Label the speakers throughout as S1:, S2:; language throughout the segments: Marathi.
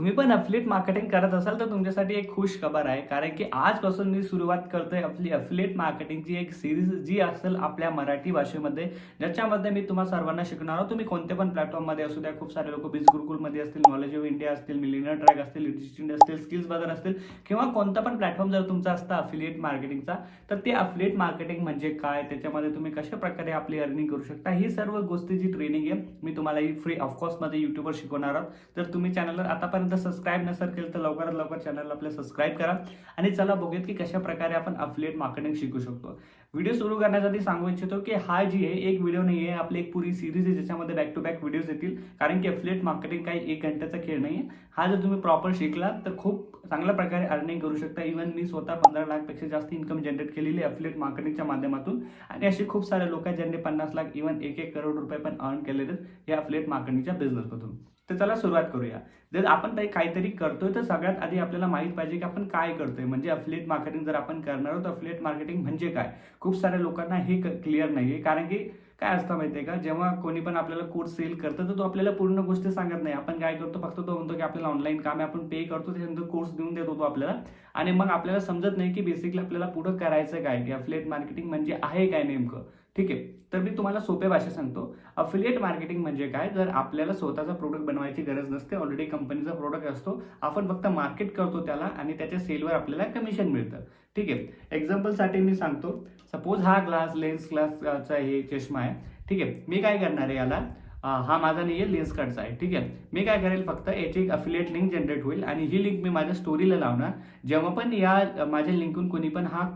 S1: तुम्ही पण अफिलिएट मार्केटिंग करत असाल तर तुमच्यासाठी एक खुश खबर आहे, कारण की आजपासून मी सुरुवात करतोय आपली अफिलिएट मार्केटिंगची एक सिरीज जी असेल आपल्या मराठी भाषेमध्ये, ज्याच्यामध्ये मी तुम्हा सर्वांना शिकणार आहोत. तुम्ही कोणत्या पण प्लॅटफॉर्ममध्ये असू द्या, खूप सारे लोक बीज गुरुकुलमध्ये असतील, नॉलेज ऑफ इंडिया असतील, मिलियनर ट्रॅक असतील, इंडिया असतील, स्किल्स बाजार असतील, किंवा कोणता पण प्लॅटफॉर्म जर तुमचा असता अफिलिएट मार्केटिंगचा, तर ते अफिलिएट मार्केटिंग म्हणजे काय, त्याच्यामध्ये तुम्ही कशा प्रकारे आपली अर्निंग करू शकता, ही सर्व गोष्टीची ट्रेनिंग आहे मी तुम्हाला ही फ्री ऑफकोर्समध्ये युट्यूबवर शिकवणार आहोत. तर तुम्ही चॅनलला आतापर्यंत सबस्क्राईब नसेल केलं तर लवकरात लवकर चॅनलला आपल्या सबस्क्राईब करा आणि चला बघूयात की कशा प्रकारे आपण अफिलिएट मार्केटिंग शिकू शकतो. व्हिडिओ सुरू करण्यासाठी सांगू इच्छितो की हा जी आहे एक व्हिडिओ नाही आहे, आपली एक पुरी सिरीज आहे ज्याच्यामध्ये बॅक टू बॅक व्हिडिओज येतील, कारण की अफिलिएट मार्केटिंग काही 1 घंट्याचा खेळ नाही आहे. हा जर तुम्ही प्रॉपर शिकला तर खूप चांगल्या प्रकारे अर्निंग करू शकता. इव्हन मी स्वतः 15 लाखपेक्षा जास्त इन्कम जनरेट केलेली आहे अफिलिएट मार्केटिंगच्या माध्यमातून, आणि असे खूप सारे लोक आहेत ज्यांनी 50 लाख इव्हन 1-1 करोड रुपये पण अर्न केलेले आहेत या अफिलिएट मार्केटिंगच्या बिझनेसमधून. तर चला सुरुवात करूया. जर आपण काहीतरी करतोय तर सगळ्यात आधी आपल्याला माहित पाहिजे की आपण काय करतोय. म्हणजे अफिलिएट मार्केटिंग जर आपण करणार आहोत, अफिलिएट मार्केटिंग म्हणजे काय, खूप साऱ्या लोकांना हे क्लिअर नाहीये. कारण की काय असतं माहितीये का, जेव्हा कोणी पण आपल्याला कोर्स सेल करतं तर तो आपल्याला पूर्ण गोष्टी सांगत नाही. आपण काय करतो, फक्त तो म्हणतो की आपल्याला ऑनलाईन काम आहे, आपण पे करतो, त्याच्यानंतर कोर्स देऊन देतो तो आपल्याला, आणि मग आपल्याला समजत नाही की बेसिकली आपल्याला पुढे करायचं काय, की अफिलिएट मार्केटिंग म्हणजे आहे काय नेमकं. ठीक आहे, तर मी तुम्हाला सोप्या भाषेत सांगतो. अफिलिएट मार्केटिंग म्हणजे काय, जर आपल्याला स्वतःचा प्रोडक्ट बनवायची गरज नसते, ऑलरेडी कंपनीचा प्रोडक्ट असतो, आपण फक्त मार्केट करतो त्याला आणि त्याच्या सेलवर आपल्याला कमिशन मिळतं. ठीक आहे, एक्झाम्पलसाठी मी सांगतो. सपोज हा ग्लास लेन्स ग्लासचा हे चष्मा आहे. ठीक आहे, मी काय करणार आहे याला, हा माझा नाही आहे, लेन्स कार्डचा आहे. ठीक आहे, मी काय करेल, फक्त याची एक अफिलिएट लिंक जनरेट होईल आणि ही लिंक मी माझ्या स्टोरीला लावणार. जेव्हा पण या माझ्या लिंकून कोणी पण हा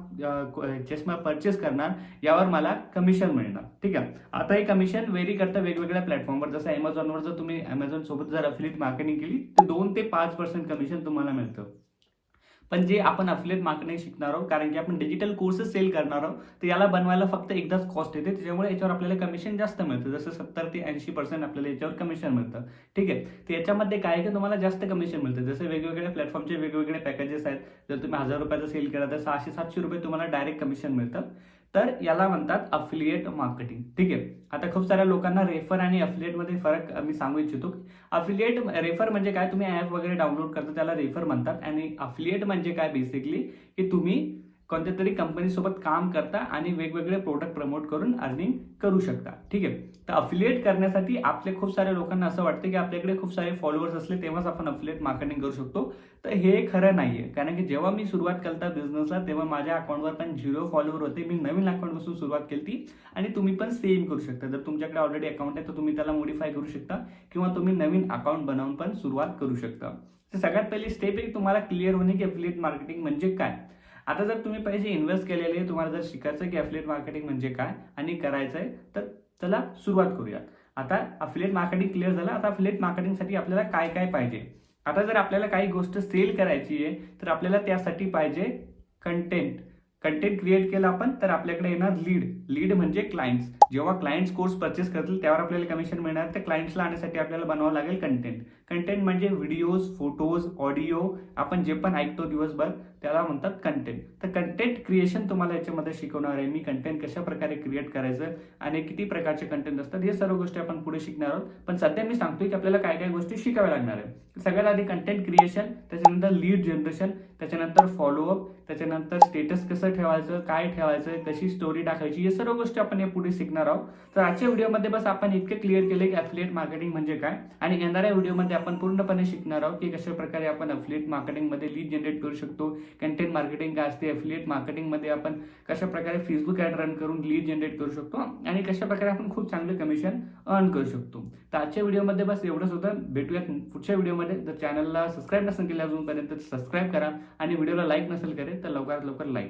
S1: चष्मा परचेस करणार, यावर मला कमिशन मिळणार. ठीक आहे, आता हे कमिशन व्हेरी करतं वेगवेगळ्या प्लॅटफॉर्मवर. जसं अमेझॉनवर जर तुम्ही अमेझॉन सोबत जर अफिलिएट मार्केटिंग केली तर 2 ते 5% कमिशन तुम्हाला मिळतं. पण जे आपण अफिलिएट मार्केटिंग शिकणार आहोत, कारण की आपण डिजिटल कोर्सेस सेल करणार आहोत, तर याला बनवायला फक्त एकदाच कॉस्ट येते, त्याच्यामुळे याच्यावर आपल्याला कमिशन जास्त मिळतं. जसं 70 ते 80% आपल्याला याच्यावर कमिशन मिळतं. ठीक आहे, तर याच्यामध्ये काय आहे की तुम्हाला जास्त कमिशन मिळतं. जसं वेगवेगळ्या प्लॅटफॉर्मचे वेगवेगळे पॅकेजेस आहेत. जर तुम्ही 1000 रुपयाचं सेल केला तर 600-700 रुपये तुम्हाला डायरेक्ट कमिशन मिळतं. तर याला म्हणतात अफिलिएट मार्केटिंग. ठीक आहे, आता खूप साऱ्या लोकांना रेफर आणि अफिलिएटमध्ये फरक मी सांगू इच्छितो. अफिलिएट रेफर म्हणजे काय, तुम्ही ॲप वगैरे डाउनलोड करता त्याला रेफर म्हणतात, आणि अफिलिएट म्हणजे काय बेसिकली की तुम्ही कोणत्या तरी कंपनीसोबत काम करता आणि वेगवेगळे प्रोडक्ट प्रमोट करून अर्निंग करू शकता. ठीक आहे, तर अफिलिएट करण्यासाठी आपले खूप साऱ्या लोकांना असं वाटतं की आपल्याकडे खूप सारे फॉलोअर्स असले तेव्हाच आपण अफिलिएट मार्केटिंग करू शकतो. तर हे खरं नाहीये, कारण की जेव्हा मी सुरुवात केलता बिझनेसला तेव्हा माझ्या अकाउंटवर पण 0 फॉलोअर होते. मी नवीन अकाउंटपासून सुरुवात केली आणि तुम्ही पण सेम करू शकता. जर तुमच्याकडे ऑलरेडी अकाउंट आहे तर तुम्ही त्याला मॉडिफाय करू शकता, किंवा तुम्ही नवीन अकाउंट बनवून पण सुरुवात करू शकता. तर सगळ्यात पहिली स्टेप आहे तुम्हाला क्लिअर होणे की अफिलिएट मार्केटिंग म्हणजे काय. आता जर तुम्ही पैसे इन्व्हेस्ट केलेले, तुम्हाला जर शिकायचं की अफिलिएट मार्केटिंग म्हणजे काय आणि करायचं आहे, तर चला सुरुवात करूयात. आता अफिलिएट मार्केटिंग क्लिअर झालं. आता अफिलिएट मार्केटिंगसाठी आपल्याला काय काय पाहिजे. आता जर आपल्याला काही गोष्ट सेल करायची आहे तर आपल्याला त्यासाठी पाहिजे कंटेंट. कंटेंट क्रिएट केलं आपण तर आपल्याकडे येणार लीड म्हणजे क्लायंट्स. जेव्हा क्लायंट्स कोर्स परचेस करतील त्यावर आपल्याला कमिशन मिळणार. तर क्लायंट्सला आणण्यासाठी आपल्याला बनवावं लागेल कंटेंट. कंटेंट म्हणजे व्हिडिओज, फोटोज, ऑडिओ, आपण जे पण ऐकतो दिवसभर त्याला म्हणतात कंटेंट. तर कंटेंट क्रिएशन तुम्हाला याच्यामध्ये शिकवणार आहे मी. कंटेंट कशा प्रकारे क्रिएट करायचं आणि किती प्रकारचे कंटेंट असतात, हे सर्व गोष्टी आपण पुढे शिकणार आहोत. पण सध्या मी सांगतोय की आपल्याला काय काय गोष्टी शिकाव्या लागणार आहे. सगळ्यात आधी कंटेंट क्रिएशन, त्याच्यानंतर लीड जनरेशन, त्याच्यानंतर फॉलोअप, त्याच्यानंतर स्टेटस कसं ठेवायचं, काय ठेवायचं, कशी स्टोरी टाकायची, हे सर्व गोष्टी आपण या पुढे शिकणार आहोत. तर आजच्या व्हिडिओमध्ये बस आपण इतके क्लिअर केले की अफिलिएट मार्केटिंग म्हणजे काय, आणि येणाऱ्या व्हिडिओमध्ये आपण पूर्णपणे शिकणार आहोत की कशा प्रकारे आपण अफिलिएट मार्केटिंगमध्ये लीड जनरेट करू शकतो, कंटेंट मार्केटिंग काय असते, अफिलिएट मार्केटिंगमध्ये आपण कशा प्रकारे फेसबुक ॲड रन करून लीड जनरेट करू शकतो, आणि कशा प्रकारे आपण खूप चांगले कमिशन अर्न करू शकतो. तर आजच्या व्हिडिओमध्ये बस एवढंच होतं. भेटूयात पुढच्या व्हिडिओमध्ये. जर चॅनलला सबस्क्राईब नसेल केलं अजूनपर्यंत सबस्क्राईब करा, आणि व्हिडिओला लाईक नसेल करे तर लवकरात लवकर लाईक